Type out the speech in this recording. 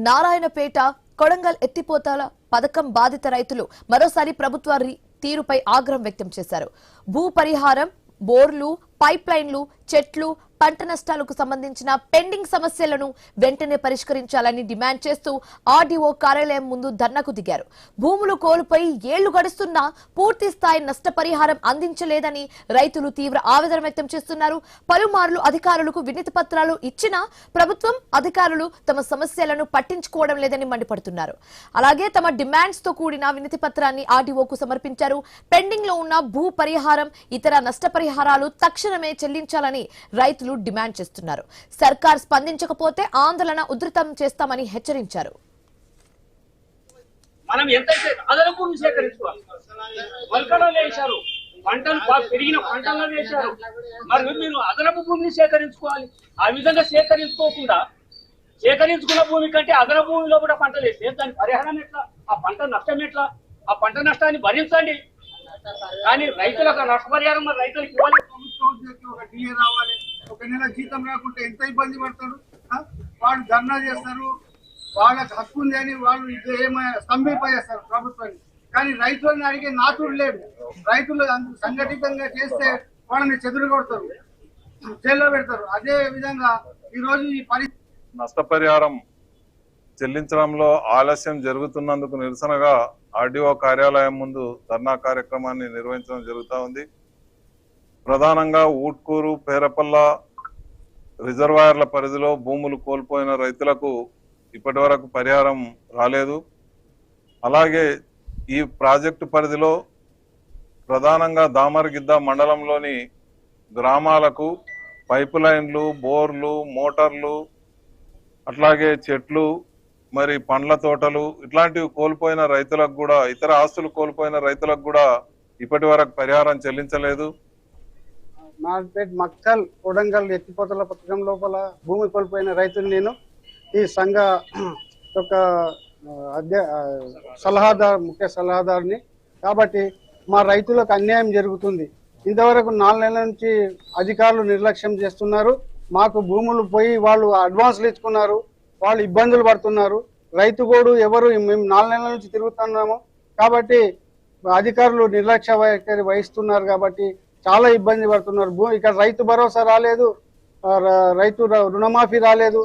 నారాయణపేట కొడంగల్ ఎత్తిపోతల పథకం బాధిత రైతులు మరోసారి ప్రభుత్వ తీరుపై ఆగ్రహం వ్యక్తం చేశారు. భూ పరిహారం, బోర్లు, పైప్ లైన్లు, చెట్లు, పంట నష్టాలకు సంబంధించిన పెండింగ్ సమస్యలను వెంటనే పరిష్కరించాలని డిమాండ్ చేస్తూ ఆర్డీఓ కార్యాలయం ముందు ధర్నాకు దిగారు. భూములు కోల్పోయి ఏళ్లు గడుస్తున్నా పూర్తి స్థాయి నష్టపరిహారం అందించలేదని రైతులు తీవ్ర ఆవేదన వ్యక్తం చేస్తున్నారు. పలుమార్లు అధికారులకు వినతి పత్రాలు ఇచ్చినా ప్రభుత్వం అధికారులు తమ సమస్యలను పట్టించుకోవడం లేదని మండిపడుతున్నారు. అలాగే తమ డిమాండ్స్ తో కూడిన వినతి పత్రాన్ని ఆర్డీఓకు సమర్పించారు. పెండింగ్ లో ఉన్న భూ పరిహారం, ఇతర నష్టపరిహారాలు తక్షణమే చెల్లించాలని రైతులు డిమాండ్ చేస్తున్నారు. సర్కార్ స్పందించకపోతే ఆందోళన ఉధృతం చేస్తామని హెచ్చరించారు. మనం ఎంతైతే అదనపు సేకరించుకోవాలి, మొలకలు వేశారు, పంటలు పెరిగిన పంటల్లో వేశారు, మరి మీరు అదనపు భూమిని సేకరించుకోవాలి. ఆ విధంగా సేకరించుకున్న భూమి కంటే అదనపు భూమిలో కూడా పంటలు వేస్తే దాని పరిహారం ఎట్లా, ఆ పంట నష్టం ఎట్లా, ఆ పంట నష్టాన్ని భరించండి. కానీ రైతులకు నష్టపరిహారం మరి రైతులకు ఇవ్వాలి. ఒక డిఏ రావాలి, ఒక నెల జీతం రాకుంటే ఎంత ఇబ్బంది పడతారు. వాళ్ళు ధర్నా చేస్తారు, వాళ్ళకి హక్కు ఉంది అని వాళ్ళు స్తంభింపజేస్తారు ప్రభుత్వాన్ని. కానీ రైతులను అడిగే నాతుడు లేదు. రైతులు సంఘటితంగా చేస్తే వాళ్ళని చెదురు కొడతారు, జైల్లో పెడతారు. అదే విధంగా ఈ రోజు ఈ నష్టపరిహారం చెల్లించడంలో ఆలస్యం జరుగుతున్నందుకు నిరసనగా ఆర్డీఓ కార్యాలయం ముందు ధర్నా కార్యక్రమాన్ని నిర్వహించడం జరుగుతూ ఉంది. ప్రధానంగా ఊట్కూరు, పేరపల్ల రిజర్వాయర్ల పరిధిలో భూములు కోల్పోయిన రైతులకు ఇప్పటి వరకు పరిహారం రాలేదు. అలాగే ఈ ప్రాజెక్టు పరిధిలో ప్రధానంగా దామరగిద్ద మండలంలోని గ్రామాలకు పైపు లైన్లు, బోర్లు, మోటార్లు, అట్లాగే చెట్లు, మరి పండ్ల తోటలు ఇట్లాంటివి కోల్పోయిన రైతులకు కూడా, ఇతర ఆస్తులు కోల్పోయిన రైతులకు కూడా ఇప్పటి వరకు పరిహారం చెల్లించలేదు. నార్పేట్, మక్కల్, కొడంగల్ ఎత్తిపోతల పథకం లోపల భూమి కోల్పోయిన రైతులు నేను ఈ సంఘ యొక్క ముఖ్య సలహాదారుని. కాబట్టి మా రైతులకు అన్యాయం జరుగుతుంది. ఇంతవరకు 4 నెలల నుంచి అధికారులు నిర్లక్ష్యం చేస్తున్నారు. మాకు భూములు పోయి వాళ్ళు అడ్వాన్స్లు ఇచ్చుకున్నారు, వాళ్ళు ఇబ్బందులు పడుతున్నారు. రైతు కూడా ఎవరు, మేము 4 నెలల నుంచి తిరుగుతున్నాము. కాబట్టి అధికారులు నిర్లక్ష్య వైఖరి వహిస్తున్నారు. కాబట్టి చాలా ఇబ్బంది పడుతున్నారు. ఇక్కడ రైతు భరోసా రాలేదు, రైతు రుణమాఫీ రాలేదు.